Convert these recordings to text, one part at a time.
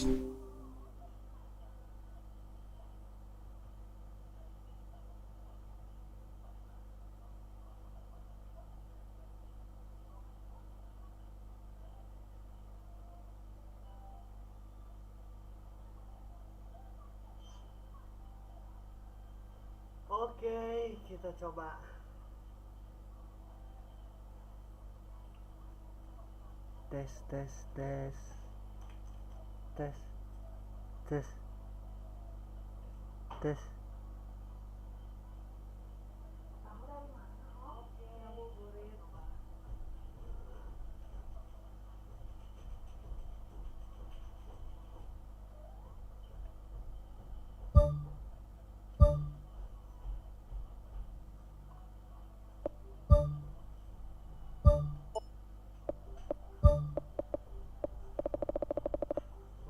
Oke, kita coba. Tes.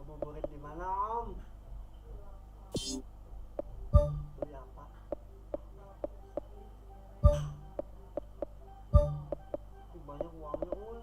Ngabuburit di mana, Om? Beli apa? Banyak uangnya, Om.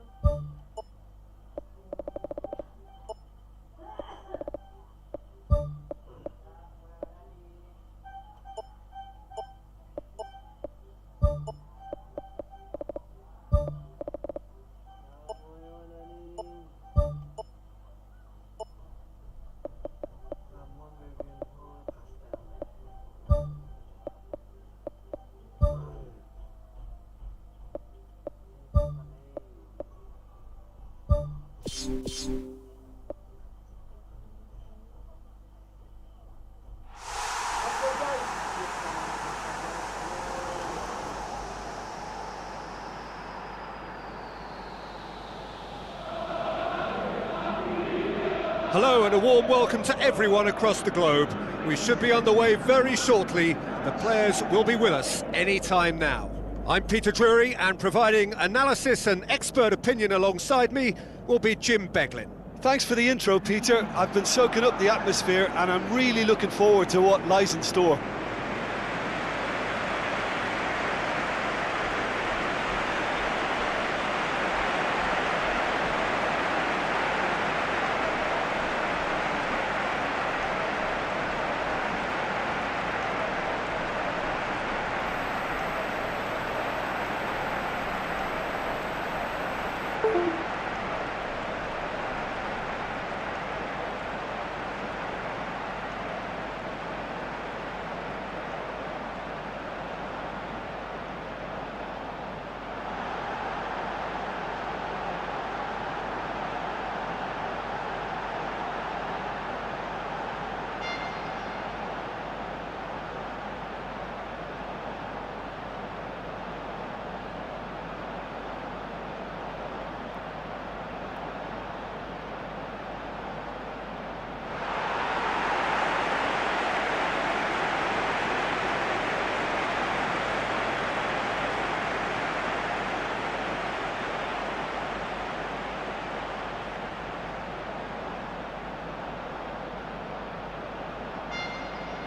Hello and a warm welcome to everyone across the globe. We should be underway very shortly. The players will be with us any time now. I'm Peter Drury, and providing analysis and expert opinion alongside me will be Jim Beglin. Thanks for the intro, Peter. I've been soaking up the atmosphere and I'm really looking forward to what lies in store.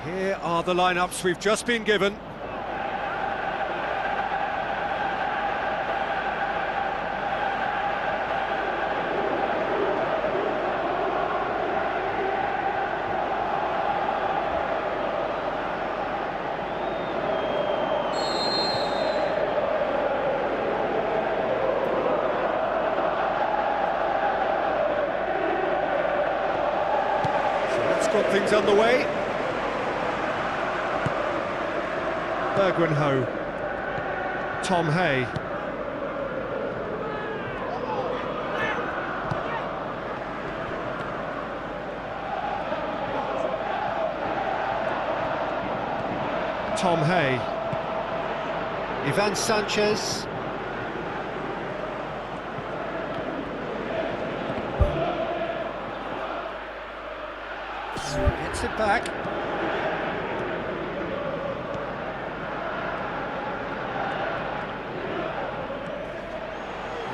Here are the lineups we've just been given. So that's got things underway. Bergrenho, Tom Hay, Tom Hay, Ivan Sanchez, gets it back.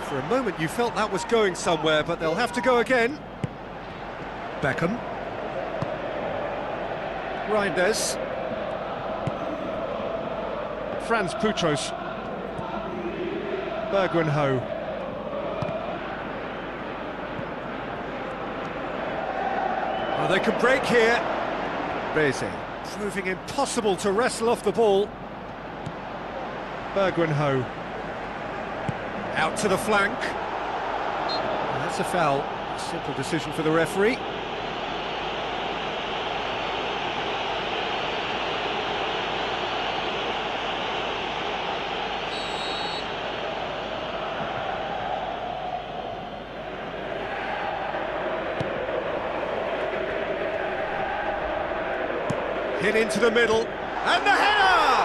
For a moment you felt that was going somewhere, but they'll have to go again. Beckham. Reinders. Franz Putros. Bergrenho. Oh, they can break here. Busy. Proving impossible to wrestle off the ball. Bergrenho. Out to the flank. That's a foul. Simple decision for the referee. Hit into the middle, and the header!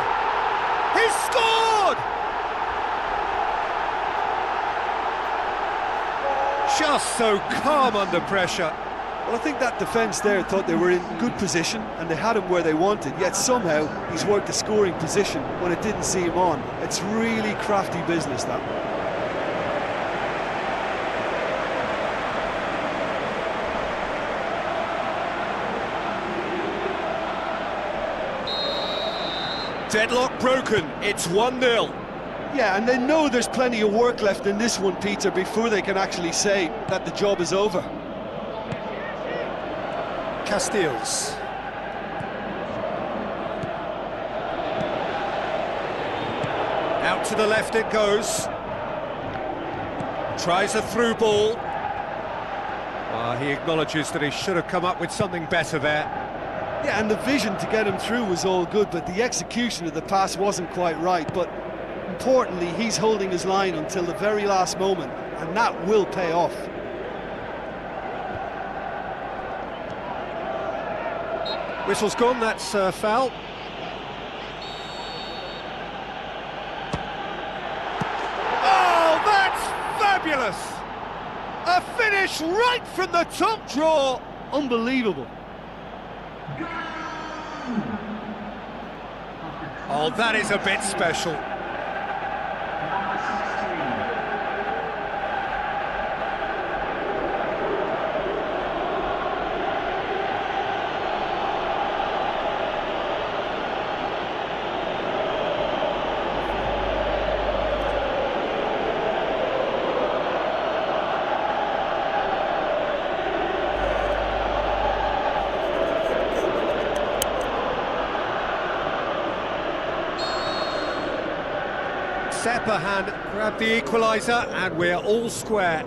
He's scored! Just so calm under pressure. Well, I think that defence there thought they were in good position and they had him where they wanted, yet somehow he's worked the scoring position when it didn't see him on. It's really crafty business, that. Deadlock broken, it's 1-0. Yeah, and they know there's plenty of work left in this one, Peter, before they can actually say that the job is over. Castiles. Out to the left it goes. Tries a through ball. He acknowledges that he should have come up with something better there. Yeah, and the vision to get him through was all good, but the execution of the pass wasn't quite right. But importantly, he's holding his line until the very last moment, and that will pay off. Whistle's gone, that's foul. Oh, that's fabulous! A finish right from the top draw. Unbelievable. Oh, that is a bit special. Seppahan grabbed the equaliser and we're all square.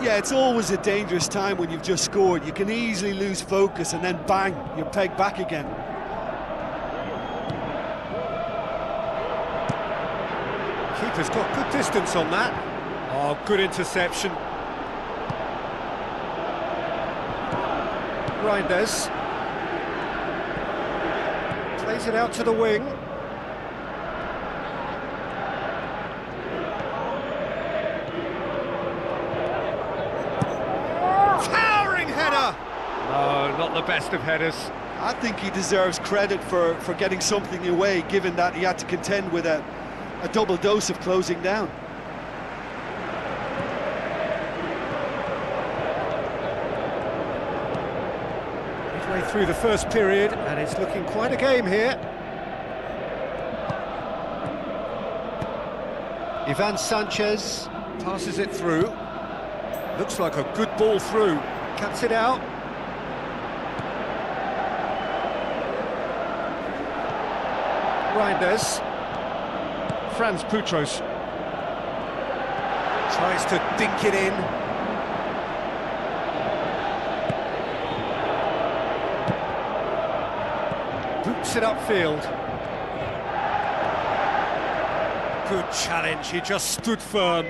Yeah, it's always a dangerous time when you've just scored. You can easily lose focus and then bang, you're pegged back again. Keeper's got good distance on that. Oh, good interception. Reinders. Plays it out to the wing. No, not the best of headers. I think he deserves credit for getting something away, given that he had to contend with a double dose of closing down. Midway through the first period, and it's looking quite a game here. Ivan Sanchez passes it through. Looks like a good ball through. Cuts it out. Reinders. Franz Putros tries to dink it in. Boots it upfield. Good challenge, he just stood firm.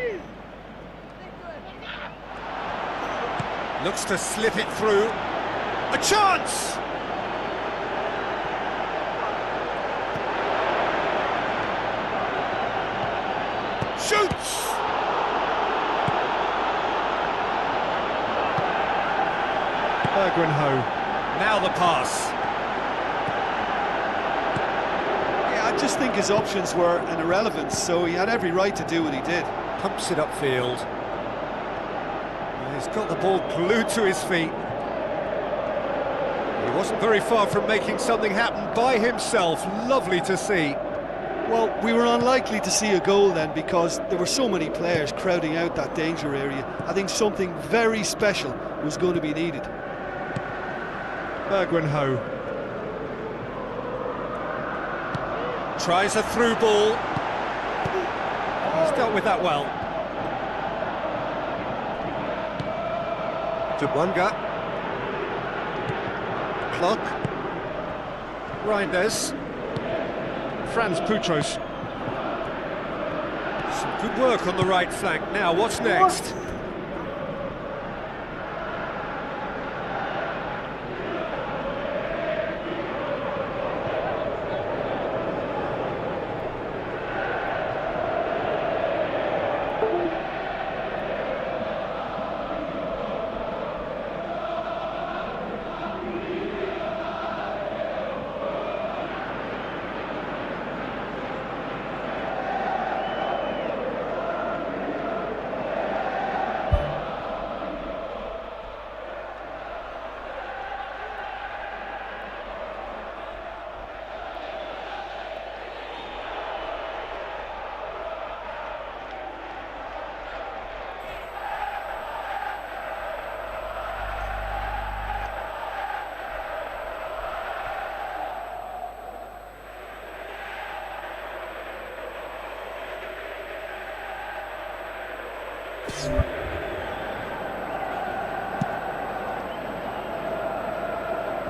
Looks to slip it through. A chance! Shoots! Bergrenho. Now the pass. Yeah, I just think his options were an irrelevance, so he had every right to do what he did. Pumps it upfield. He's got the ball glued to his feet. He wasn't very far from making something happen by himself. Lovely to see. Well, we were unlikely to see a goal then because there were so many players crowding out that danger area. I think something very special was going to be needed. Bergwenho. Tries a through ball. He's dealt with that well. To Bunga. Clock. Reinders. Franz Putros. Some good work on the right flank. Now, what's next?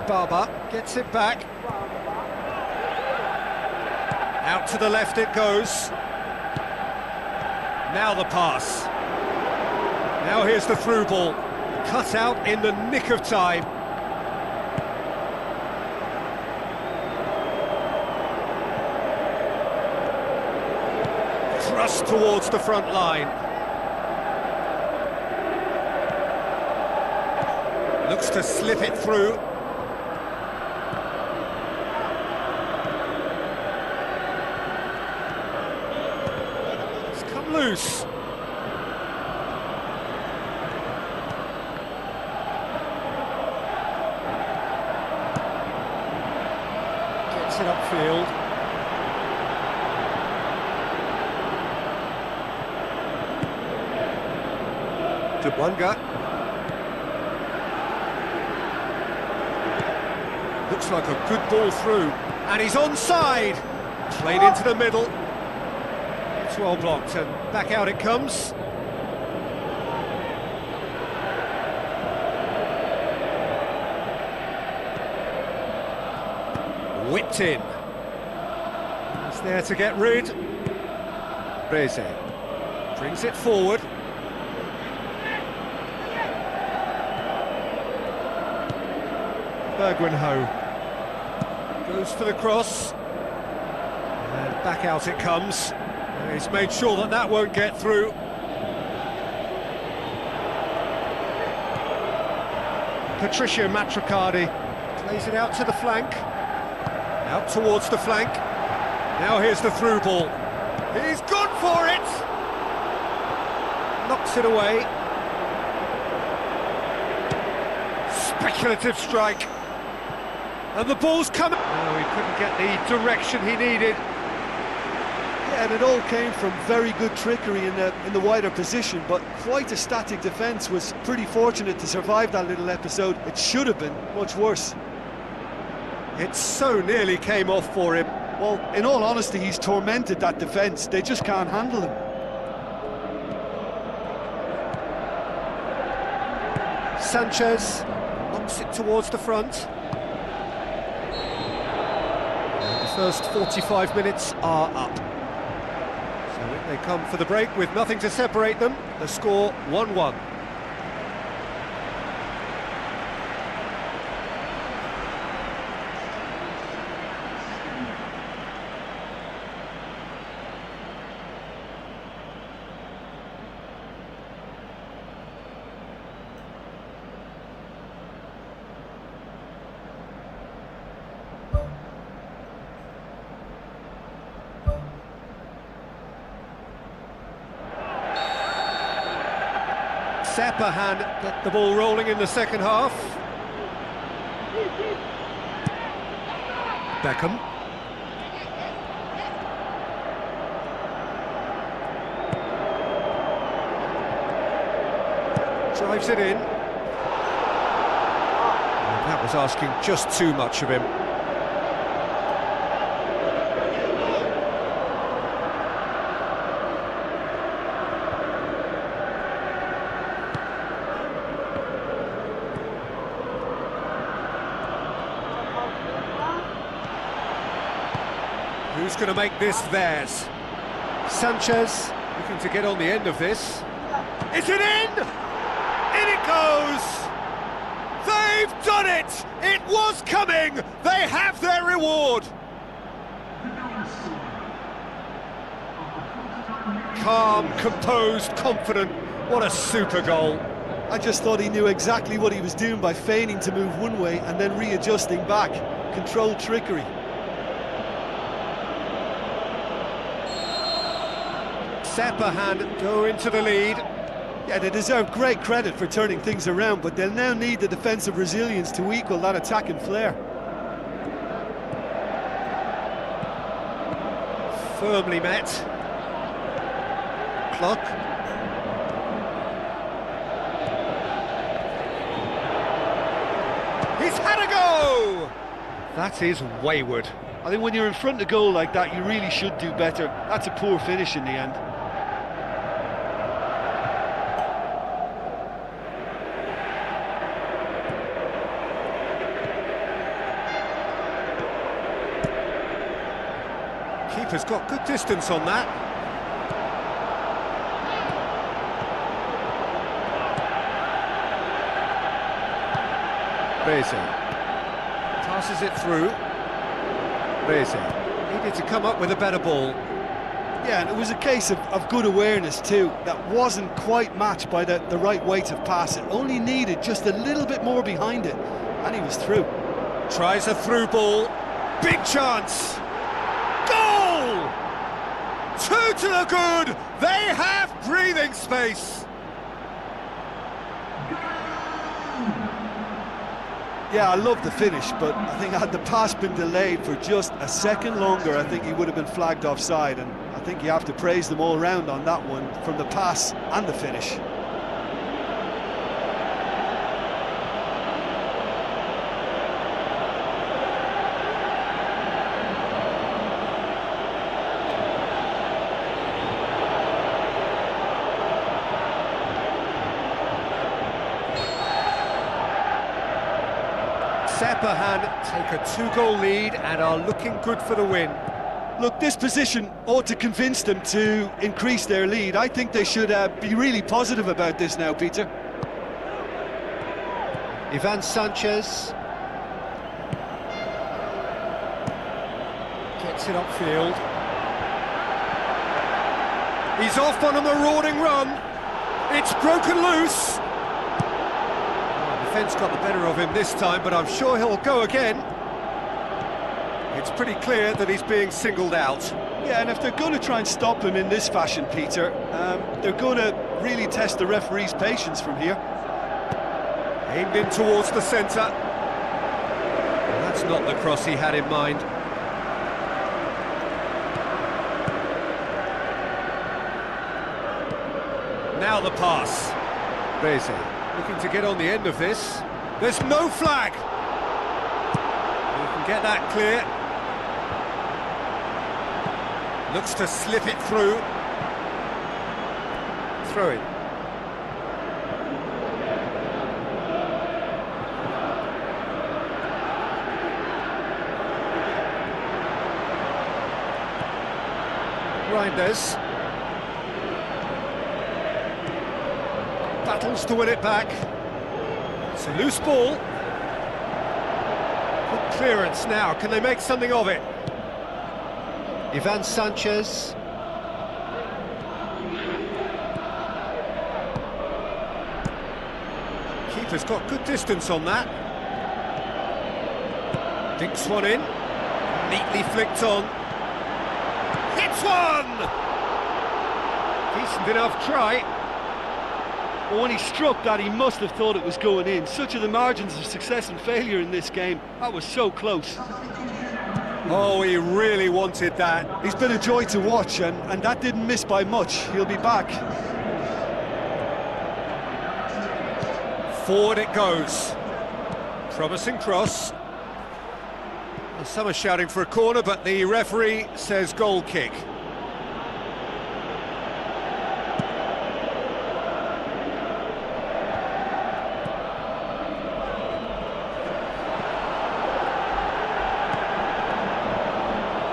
Barber gets it back. Out to the left it goes. Now the pass. Now here's the through ball. Cut out in the nick of time. Thrust towards the front line. Looks to slip it through. It's come loose. Gets it upfield. To Bunga. Looks like a good ball through, and he's onside. Played into the middle. It's well blocked, and back out it comes. Whipped in. He's there to get rid. Reze brings it forward. Bergwenho goes for the cross, and back out it comes. He's made sure that that won't get through. Patricio Matricardi plays it out to the flank, out towards the flank. Now here's the through ball. He's gone for it! Knocks it away. Speculative strike. And the ball's coming. Oh, he couldn't get the direction he needed. Yeah, and it all came from very good trickery in the wider position, but quite a static defence. Was pretty fortunate to survive that little episode. It should have been much worse. It so nearly came off for him. Well, in all honesty, he's tormented that defence. They just can't handle him. Sanchez knocks it towards the front. First 45 minutes are up. So in they come for the break with nothing to separate them. The score 1-1. Seppahan get the ball rolling in the second half. Beckham. Drives it in. And that was asking just too much of him. Who's going to make this theirs? Sanchez looking to get on the end of this. Is it in? In it goes! They've done it! It was coming! They have their reward! Calm, composed, confident. What a super goal. I just thought he knew exactly what he was doing by feigning to move one way and then readjusting back. Controlled trickery. Sepahan go into the lead. Yeah, they deserve great credit for turning things around, but they'll now need the defensive resilience to equal that attacking flair. Firmly met. Clock. He's had a go! That is wayward. I think when you're in front of goal like that, you really should do better. That's a poor finish in the end. Keeper's got good distance on that. Beze passes it through. Beze needed to come up with a better ball. Yeah, and it was a case of good awareness too. That wasn't quite matched by the right weight of pass. It only needed just a little bit more behind it, and he was through. Tries a through ball. Big chance. Goal! 2 to the good. They have breathing space. Yeah, I love the finish, but I think had the pass been delayed for just a second longer, I think he would have been flagged offside, and I think you have to praise them all round on that one, from the pass and the finish. Sepahan take a 2-goal lead and are looking good for the win. Look, this position ought to convince them to increase their lead. I think they should be really positive about this now, Peter. Ivan Sanchez gets it upfield. He's off on a marauding run. It's broken loose. Defence got the better of him this time, but I'm sure he'll go again. It's pretty clear that he's being singled out. Yeah, and if they're going to try and stop him in this fashion, Peter, they're going to really test the referee's patience from here. Aimed in towards the centre. That's not the cross he had in mind. Now the pass. Beze looking to get on the end of this. There's no flag. You can get that clear. Looks to slip it through. Throw in. Reinders. Battles to win it back. It's a loose ball. Good clearance now. Can they make something of it? Ivan Sanchez. Keeper's got good distance on that. Dinks one in. Neatly flicked on. Hits one! Decent enough try. Well, when he struck that, he must have thought it was going in. Such are the margins of success and failure in this game. That was so close. Oh, he really wanted that. He's been a joy to watch, and that didn't miss by much. He'll be back. Forward it goes. Promising cross. Well, some are shouting for a corner, but the referee says goal kick.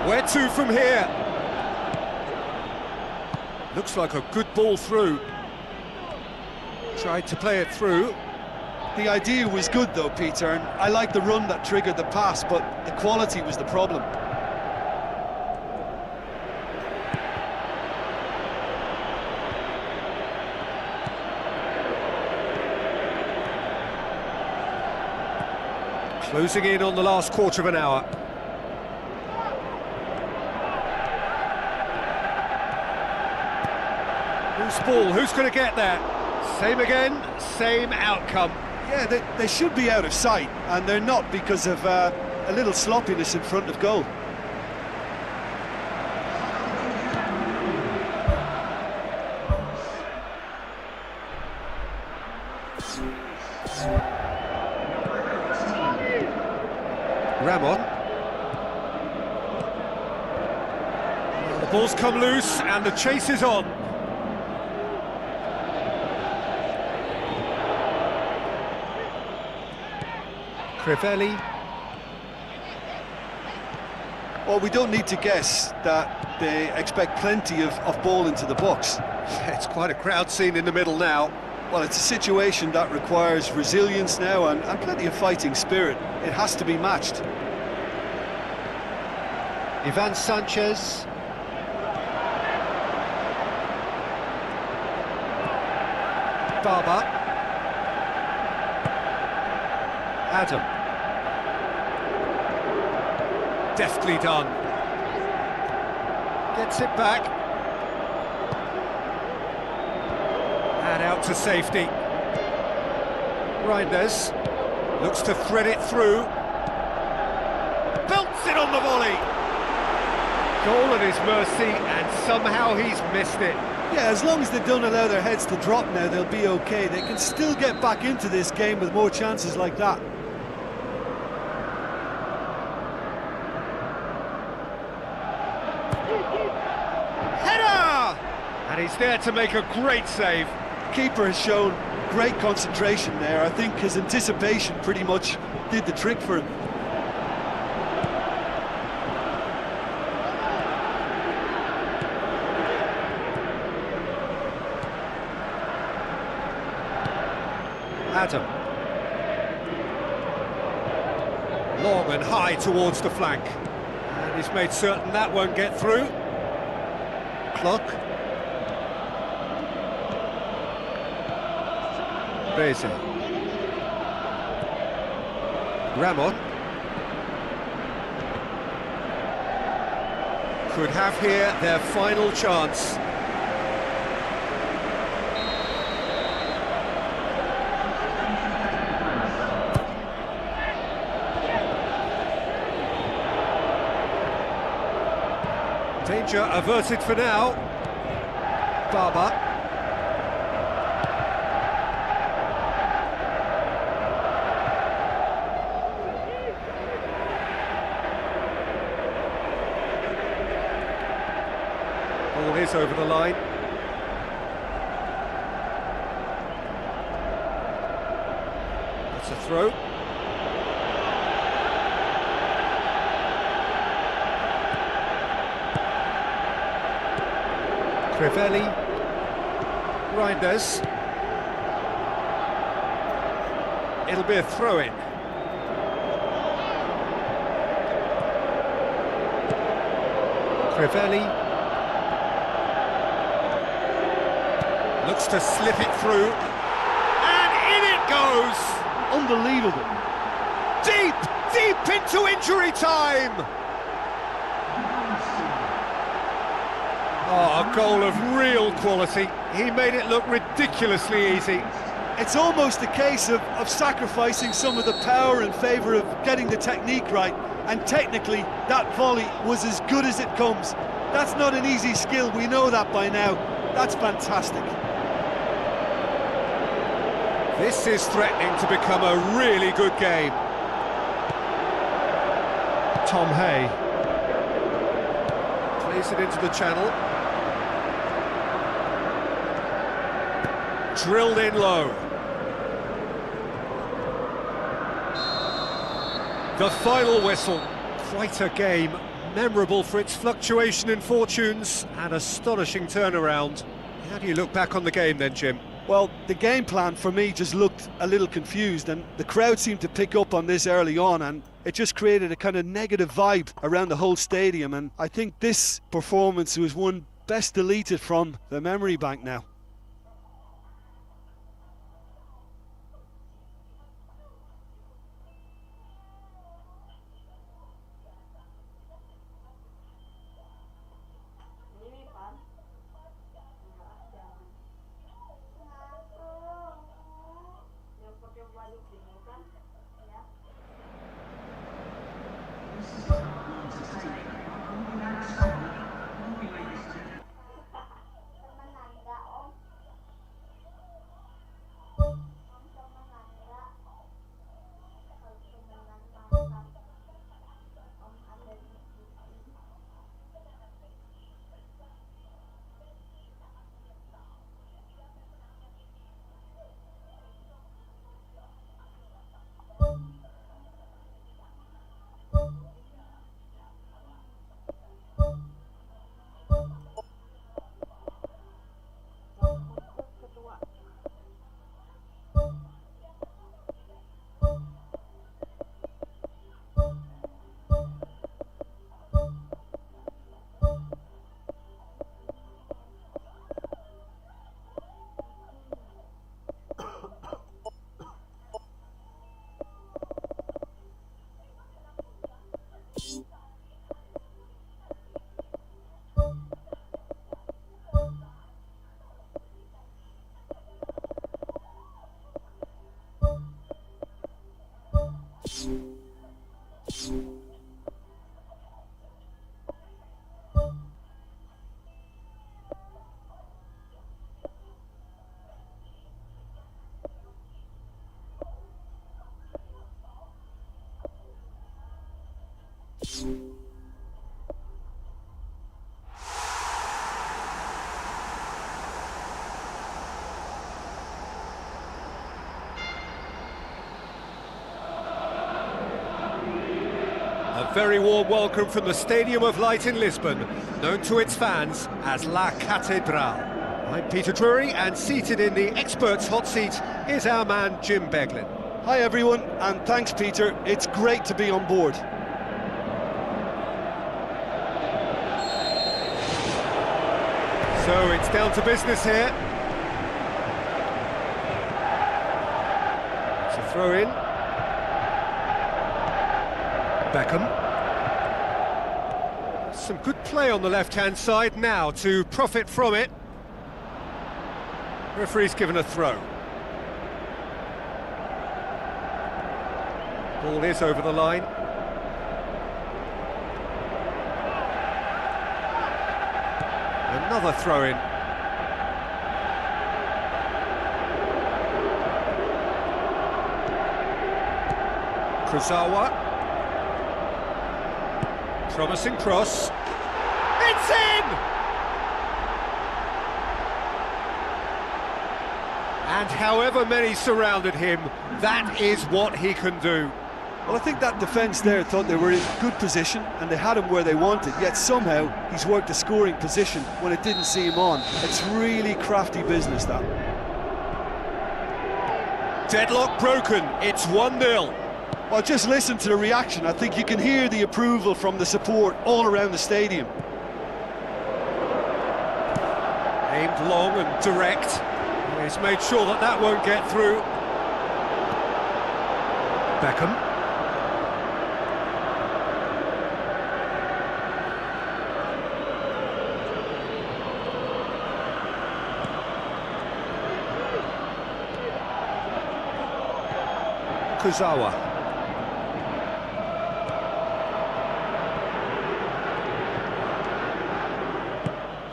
Where to from here? Looks like a good ball through. Tried to play it through. The idea was good though, Peter, and I like the run that triggered the pass, but the quality was the problem. Closing in on the last quarter of an hour. Who's ball? Who's going to get there? Same again, same outcome. Yeah, they should be out of sight, and they're not because of a little sloppiness in front of goal. Ramon. The ball's come loose and the chase is on. Crivelli. Well, we don't need to guess that they expect plenty of ball into the box. It's quite a crowd scene in the middle now. Well, it's a situation that requires resilience now and plenty of fighting spirit. It has to be matched. Ivan Sanchez. Barber. Adam. Deftly done. Gets it back. And out to safety. Reinders looks to thread it through. Belts it on the volley. Goal at his mercy, and somehow he's missed it. Yeah, as long as they don't allow their heads to drop now, they'll be okay. They can still get back into this game with more chances like that. Header! And he's there to make a great save. Keeper has shown great concentration there. I think his anticipation pretty much did the trick for him. Adam. Long and high towards the flank. And he's made certain that won't get through. Clock. Beze. Ramon. Could have here their final chance. Danger averted for now. Barber. Ball is over the line. It's a throw. Crivelli, Reinders. It'll be a throw-in. Crivelli looks to slip it through, and in it goes! Unbelievable. Deep, deep into injury time! Oh, a goal of real quality. He made it look ridiculously easy. It's almost a case of sacrificing some of the power in favour of getting the technique right, and technically that volley was as good as it comes. That's not an easy skill, we know that by now. That's fantastic. This is threatening to become a really good game. Tom Hay. Plays it into the channel. Drilled in low. The final whistle. Quite a game. Memorable for its fluctuation in fortunes and astonishing turnaround. How do you look back on the game then, Jim? Well, the game plan for me just looked a little confused, and the crowd seemed to pick up on this early on, and it just created a kind of negative vibe around the whole stadium, and I think this performance was one best deleted from the memory bank now. A very warm welcome from the Stadium of Light in Lisbon, known to its fans as La Catedral. I'm Peter Drury, and seated in the experts' hot seat is our man Jim Beglin. Hi everyone, and thanks Peter, it's great to be on board. So it's down to business here. It's a throw in. Beckham. Some good play on the left-hand side now to profit from it. Referee's given a throw. Ball is over the line. Another throw in. Kurzawa. Promising cross. It's in! And however many surrounded him, that is what he can do. Well, I think that defence there thought they were in good position and they had him where they wanted, yet somehow he's worked a scoring position when it didn't see him on. It's really crafty business, that. Deadlock broken, it's 1-0. Well, just listen to the reaction. I think you can hear the approval from the support all around the stadium. Aimed long and direct. He's made sure that that won't get through. Beckham. Kurzawa.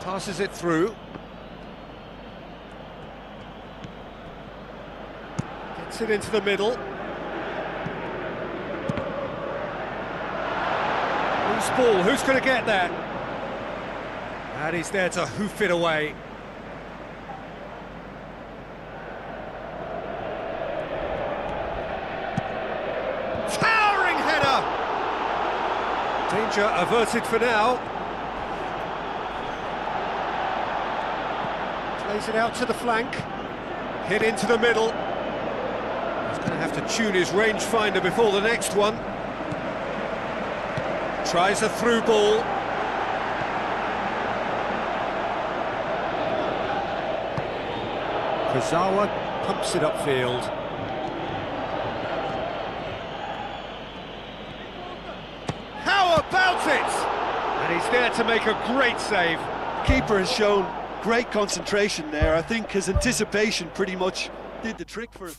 Passes it through. Gets it into the middle. ball, who's going to get there? And he's there to hoof it away. Towering header! Danger averted for now. Plays it out to the flank. Hit into the middle. He's going to have to tune his rangefinder before the next one. Tries a through ball. Kazawa pumps it upfield. How about it? And he's there to make a great save. Keeper has shown great concentration there. I think his anticipation pretty much did the trick for him.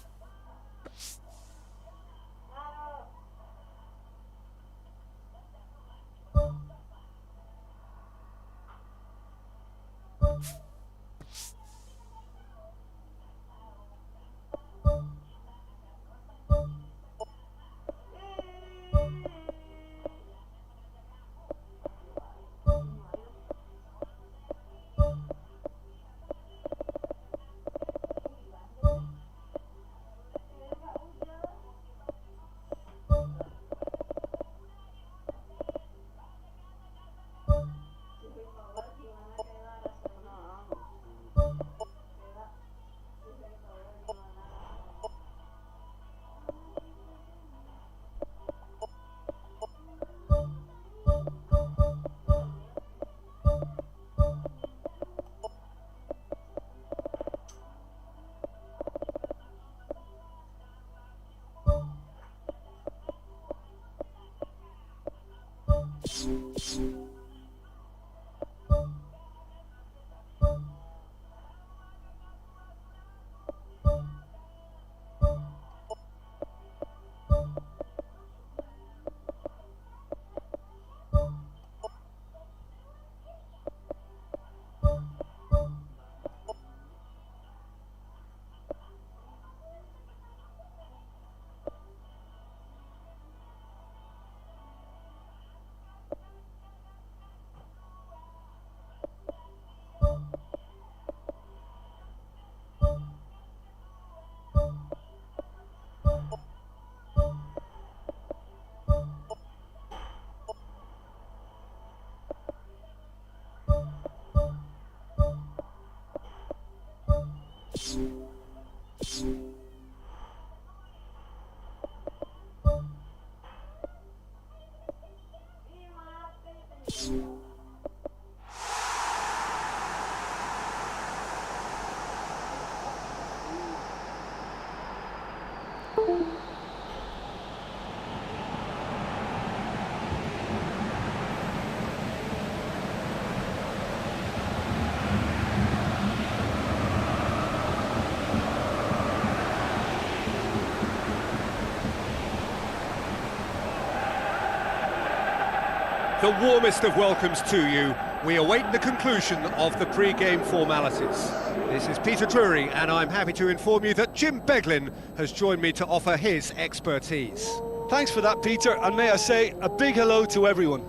The warmest of welcomes to you. We await the conclusion of the pre-game formalities. This is Peter Drury, and I'm happy to inform you that Jim Beglin has joined me to offer his expertise. Thanks for that, Peter, and may I say a big hello to everyone.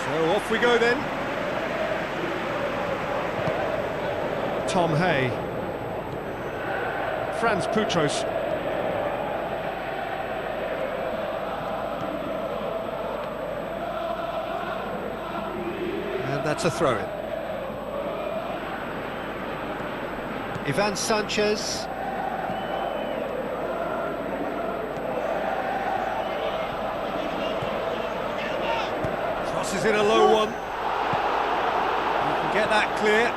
So off we go then. Tom Hay, Franz Putros, and that's a throw-in. Ivan Sanchez, crosses in a low one. You can get that clear.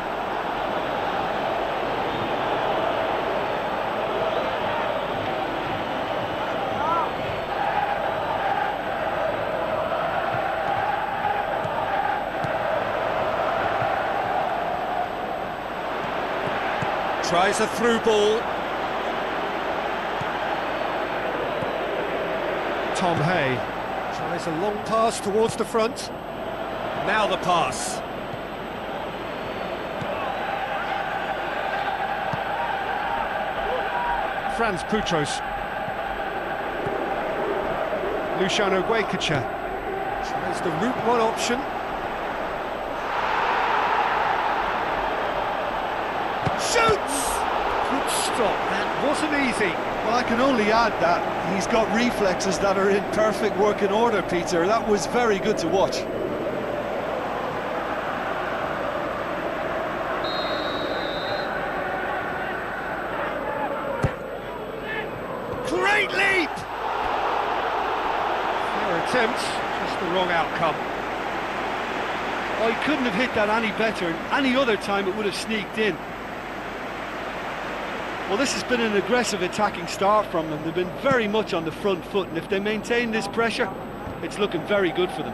Tries a through ball. Tom Hay tries a long pass towards the front. Now the pass. Franz Putros. Luciano Guaycacha tries the route one option. Shoots! Good stop, that wasn't easy. Well, I can only add that he's got reflexes that are in perfect working order, Peter. That was very good to watch. Great leap! Fair attempt, just the wrong outcome. Oh, he couldn't have hit that any better. Any other time it would have sneaked in. Well, this has been an aggressive attacking start from them. They've been very much on the front foot, and if they maintain this pressure, it's looking very good for them.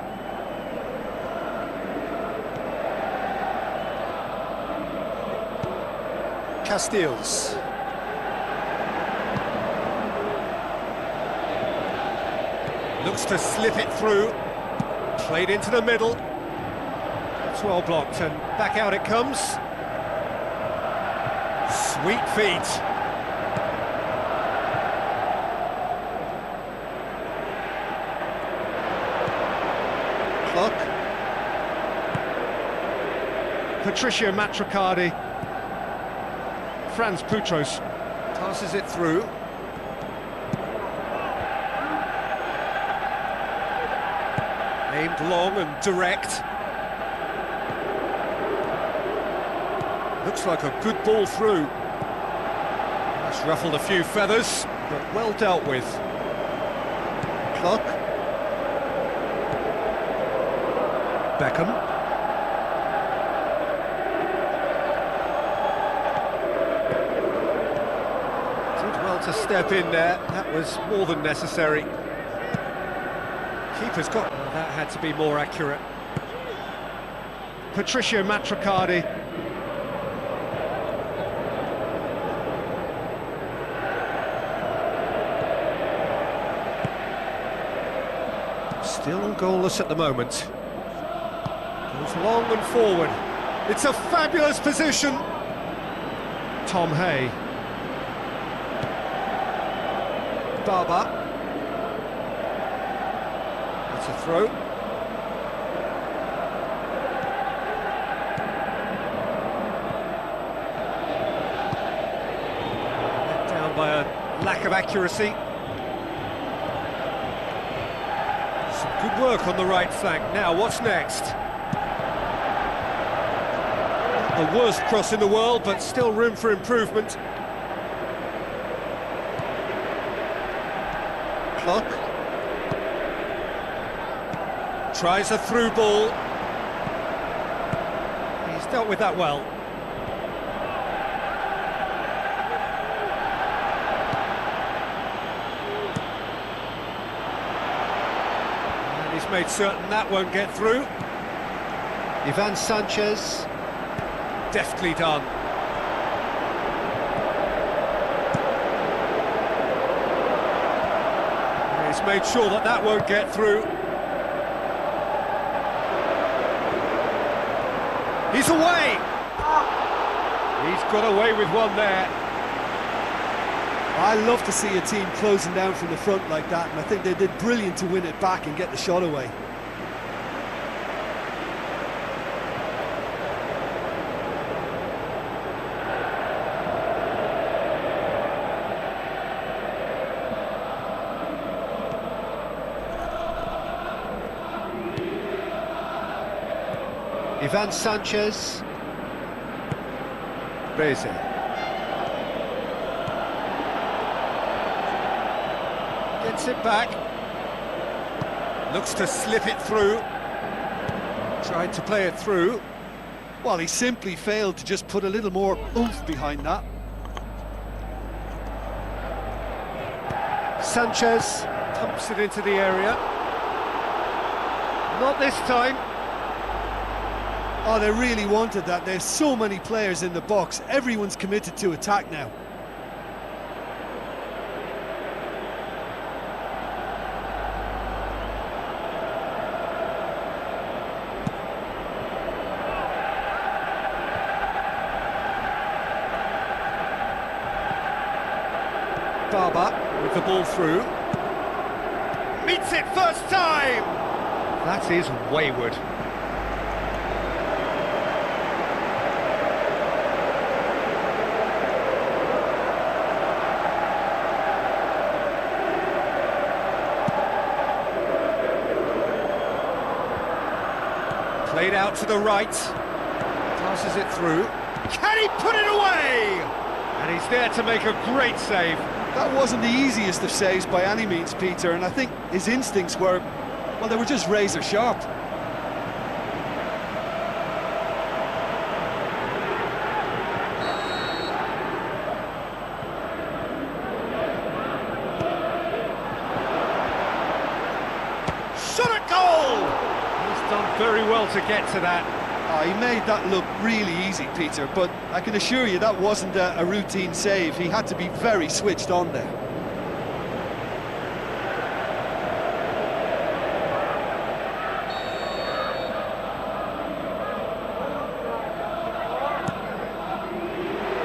Castiles. Looks to slip it through. Played into the middle. It's well blocked, and back out it comes. Sweet feet. Clock. Patricia Matricardi. Franz Putros passes it through. Aimed long and direct. Looks like a good ball through. That's ruffled a few feathers, but well dealt with. Clock. Beckham. Did well to step in there. That was more than necessary. Keeper's got... that had to be more accurate. Patricia Matricardi. Still goalless at the moment. Goes long and forward. It's a fabulous position. Tom Hay. Barber. That's a throw. Let down by a lack of accuracy. Some good work on the right flank. Now, what's next? Not the worst cross in the world, but still room for improvement. Clock. Tries a through ball. He's dealt with that well. And he's made certain that won't get through. Ivan Sanchez. Deftly done. And he's made sure that that won't get through. He's away! He's got away with one there. I love to see a team closing down from the front like that, and I think they did brilliant to win it back and get the shot away. Ivan Sanchez. Beze. Gets it back. Looks to slip it through. Tried to play it through. Well, he simply failed to just put a little more oomph behind that. Sanchez pumps it into the area. Not this time. Oh, they really wanted that. There's so many players in the box. Everyone's committed to attack now. ball through. Meets it first time! That is wayward. Played out to the right. Passes it through. Can he put it away? And he's there to make a great save. That wasn't the easiest of saves by any means, Peter, and I think his instincts were, well, they were just razor sharp. Shot at goal! He's done very well to get to that. Oh, he made that look really easy, Peter, but I can assure you that wasn't a routine save. He had to be very switched on there.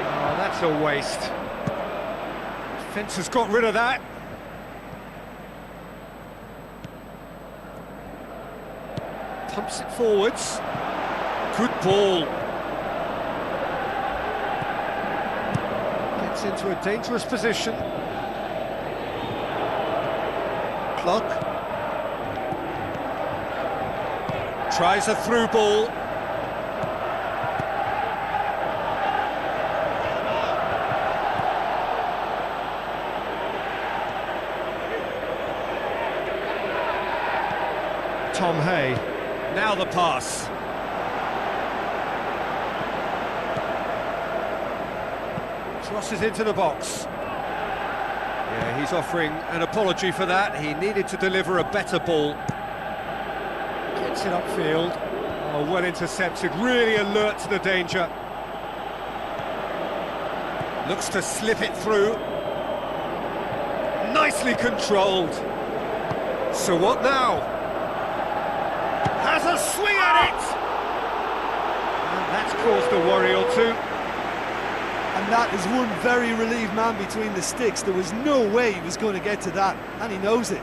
Oh, that's a waste. Defence has got rid of that. Pumps it forwards. Good ball. Gets into a dangerous position. Clock. Tries a through ball. Tom Hay. Now the pass. Crosses into the box. Yeah, he's offering an apology for that. He needed to deliver a better ball. Gets it upfield. Oh, well intercepted, really alert to the danger. Looks to slip it through. Nicely controlled. So what now? Has a swing at it! And that's caused a worry or two. And that is one very relieved man between the sticks. There was no way he was going to get to that, and he knows it.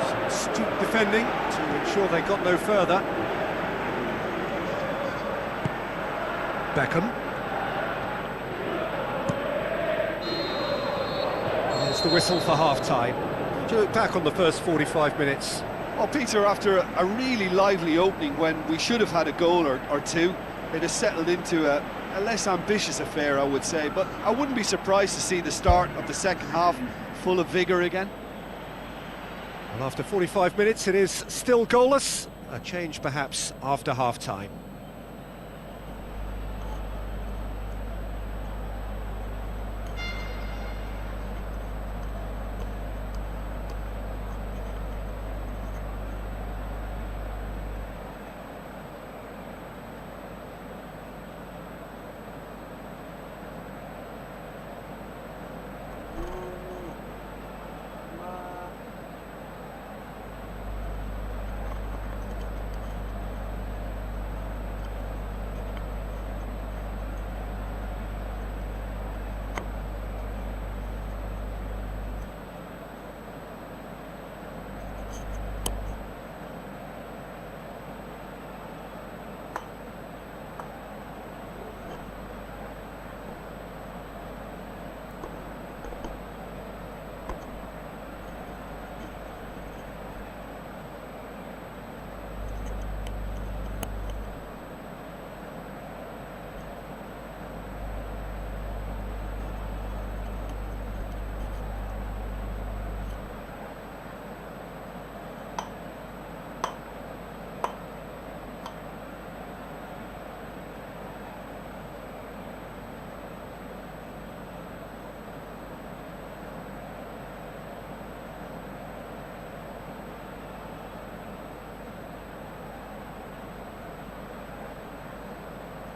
Some astute defending to ensure they got no further. Beckham. There's the whistle for half-time. Do you look back on the first 45 minutes? Well, Peter, after a really lively opening when we should have had a goal or two, it has settled into a less ambitious affair, I would say, but I wouldn't be surprised to see the start of the second half full of vigour again. Well, after 45 minutes, it is still goalless. A change perhaps after half-time.